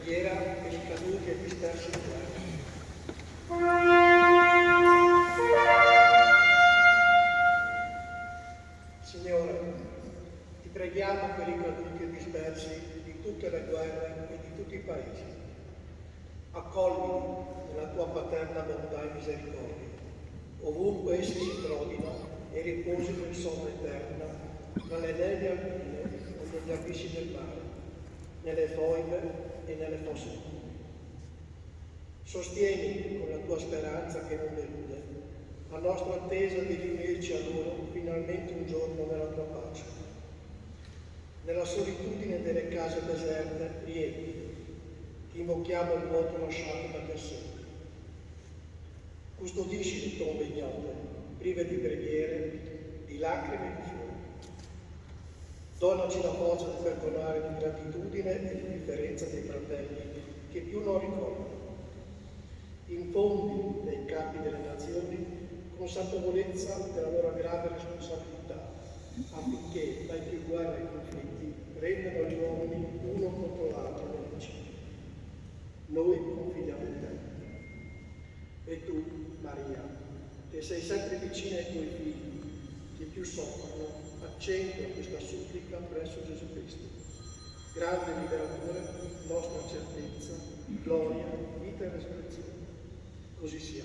preghiera per i caduti e dispersi in guerra. Signore, ti preghiamo per i caduti e dispersi di tutte le guerre e di tutti i paesi. Accoglili nella tua paterna bontà e misericordia, ovunque essi si trovino, e riposino in sonno eterno, nelle nevi alpine o negli abissi del mare, nelle foibe e nelle fosse comuni. Sostieni con la tua speranza che non delude la nostra attesa di riunirci a loro finalmente un giorno nella tua pace. Nella solitudine delle case deserte, riempi, ti invochiamo il vuoto lasciato da per sempre. Custodisci le tombe ignote, prive di preghiere, di lacrime e di fiori. Donaci la forza di perdonare di gratitudine e di differenza dei fratelli che più non ricordano. Infondi nei capi delle nazioni consapevolezza della loro grave responsabilità, affinché dai più guerre e conflitti rendano gli uomini uno contro l'altro nemici. Noi confidiamo in te. E tu, Maria, che sei sempre vicina ai tuoi figli, che più soffrono, accendi a questa supplica presso Gesù Cristo. Grande liberatore, nostra certezza, gloria, vita e resurrezione. Così sia.